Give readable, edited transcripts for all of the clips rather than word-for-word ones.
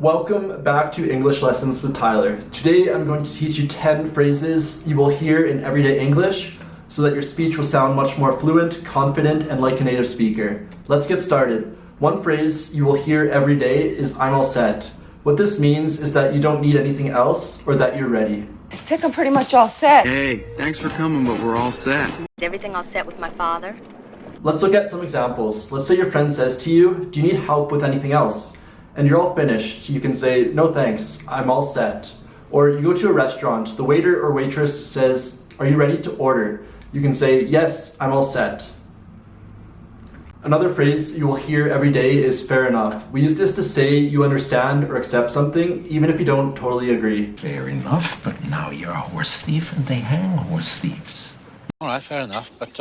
Welcome back to English Lessons with Tyler. Today I'm going to teach you 10 phrases you will hear in everyday English so that your speech will sound much more fluent, confident, and like a native speaker. Let's get started. One phrase you will hear every day is "I'm all set." What this means is that you don't need anything else or that you're ready. I think I'm pretty much all set. Hey, thanks for coming, but we're all set. Is everything all set with my father? Let's look at some examples. Let's say your friend says to you, "Do you need help with anything else?" And you're all finished. You can say, "No thanks, I'm all set." Or you go to a restaurant, the waiter or waitress says, "Are you ready to order?" You can say, "Yes, I'm all set." Another phrase you will hear every day is "fair enough." We use this to say you understand or accept something, even if you don't totally agree. Fair enough, but now you're a horse thief and they hang horse thieves. All right, fair enough, but,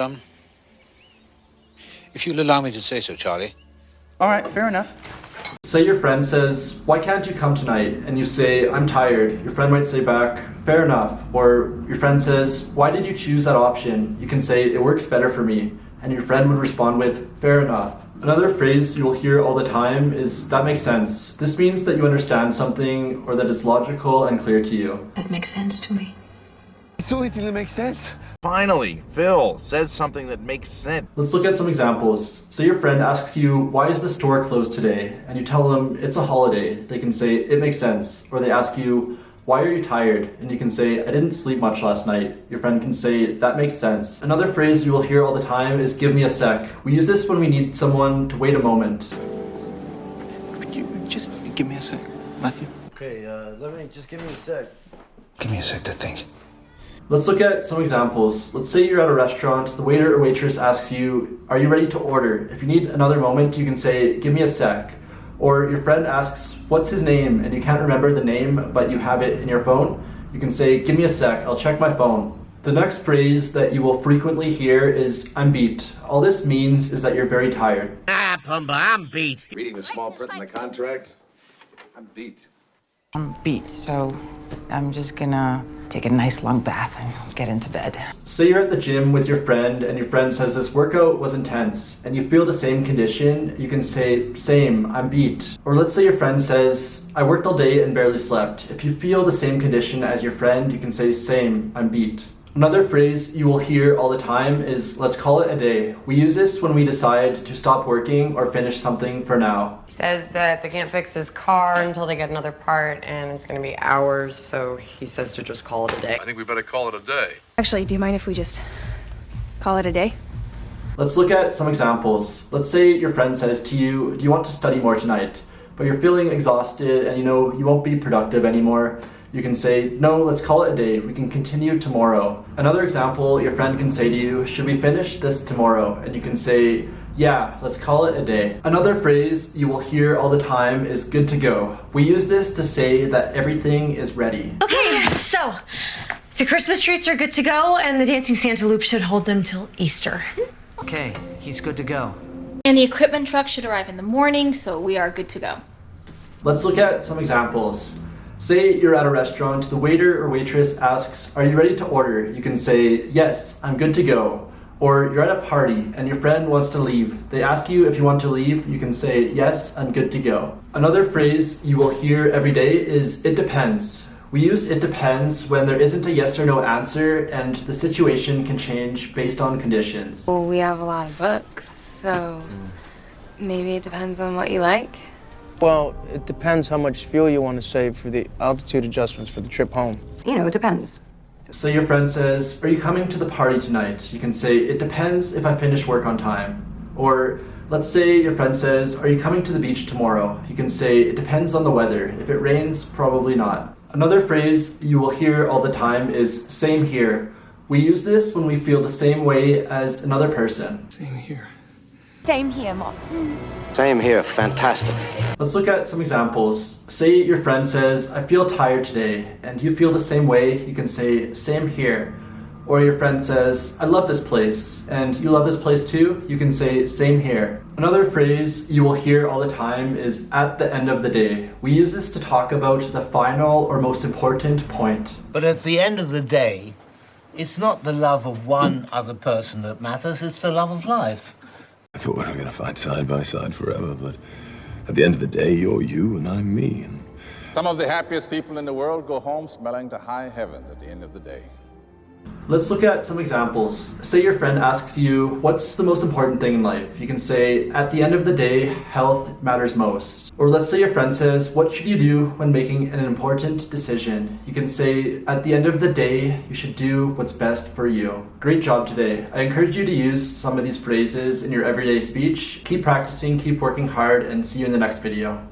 if you'll allow me to say so, Charlie. All right, fair enough. Say your friend says, "Why can't you come tonight?" And you say, "I'm tired." Your friend might say back, "Fair enough." Or your friend says, "Why did you choose that option?" You can say, "It works better for me." And your friend would respond with, "Fair enough." Another phrase you will hear all the time is "that makes sense." This means that you understand something or that it's logical and clear to you. That makes sense to me. It's the only thing that makes sense. Finally, Phil says something that makes sense. Let's look at some examples. Say your friend asks you, "Why is the store closed today?" And you tell them, "It's a holiday." They can say, "It makes sense." Or they ask you, "Why are you tired?" And you can say, "I didn't sleep much last night." Your friend can say, "That makes sense." Another phrase you will hear all the time is "give me a sec." We use this when we need someone to wait a moment. Could you just give me a sec, Matthew? Okay, give me a sec. Give me a sec to think. Let's look at some examples. Let's say you're at a restaurant, the waiter or waitress asks you, "Are you ready to order?" If you need another moment, you can say, "Give me a sec." Or your friend asks, "What's his name?" and you can't remember the name, but you have it in your phone. You can say, "Give me a sec, I'll check my phone." The next phrase that you will frequently hear is "I'm beat." All this means is that you're very tired. Pumba, I'm beat. Reading the small print in the contract? I'm beat. I'm beat, so I'm just gonna take a nice long bath and get into bed. Say you're at the gym with your friend and your friend says this workout was intense and you feel the same condition, you can say, "Same, I'm beat." Or let's say your friend says, "I worked all day and barely slept." If you feel the same condition as your friend, you can say, "Same, I'm beat." Another phrase you will hear all the time is "let's call it a day." We use this when we decide to stop working or finish something for now. He says that they can't fix his car until they get another part, and it's going to be hours, so he says to just call it a day. I think we better call it a day. Actually, do you mind if we just call it a day? Let's look at some examples. Let's say your friend says to you, "Do you want to study more tonight?" But you're feeling exhausted and you know you won't be productive anymore. You can say, "No, let's call it a day. We can continue tomorrow." Another example, your friend can say to you, "Should we finish this tomorrow?" And you can say, "Yeah, let's call it a day." Another phrase you will hear all the time is "good to go." We use this to say that everything is ready. Okay, so the Christmas treats are good to go, and the dancing Santa loop should hold them till Easter. Okay, he's good to go. And the equipment truck should arrive in the morning, so we are good to go. Let's look at some examples. Say you're at a restaurant, the waiter or waitress asks, "Are you ready to order?" You can say, "Yes, I'm good to go." Or you're at a party and your friend wants to leave. They ask you if you want to leave, you can say, "Yes, I'm good to go." Another phrase you will hear every day is "it depends." We use "it depends" when there isn't a yes or no answer and the situation can change based on conditions. Well, we have a lot of books, so maybe it depends on what you like. Well, it depends how much fuel you want to save for the altitude adjustments for the trip home. You know, it depends. Say your friend says, "Are you coming to the party tonight?" You can say, "It depends if I finish work on time." Or let's say your friend says, "Are you coming to the beach tomorrow?" You can say, "It depends on the weather. If it rains, probably not." Another phrase you will hear all the time is "same here." We use this when we feel the same way as another person. Same here. Same here, Mops. Same here, fantastic. Let's look at some examples. Say your friend says, "I feel tired today," and you feel the same way, you can say, "Same here." Or your friend says, "I love this place," and you love this place too, you can say, "Same here." Another phrase you will hear all the time is "at the end of the day." We use this to talk about the final or most important point. But at the end of the day, it's not the love of one other person that matters, it's the love of life. I thought we were going to fight side by side forever, but at the end of the day, you're you and I'm me. And Some of the happiest people in the world go home smelling to high heavens at the end of the day. Let's look at some examples. Say your friend asks you, what's the most important thing in life? You can say, at the end of the day, health matters most. Or let's say your friend says, what should you do when making an important decision? You can say, at the end of the day, you should do what's best for you. Great job today. I encourage you to use some of these phrases in your everyday speech. Keep practicing, keep working hard, and see you in the next video.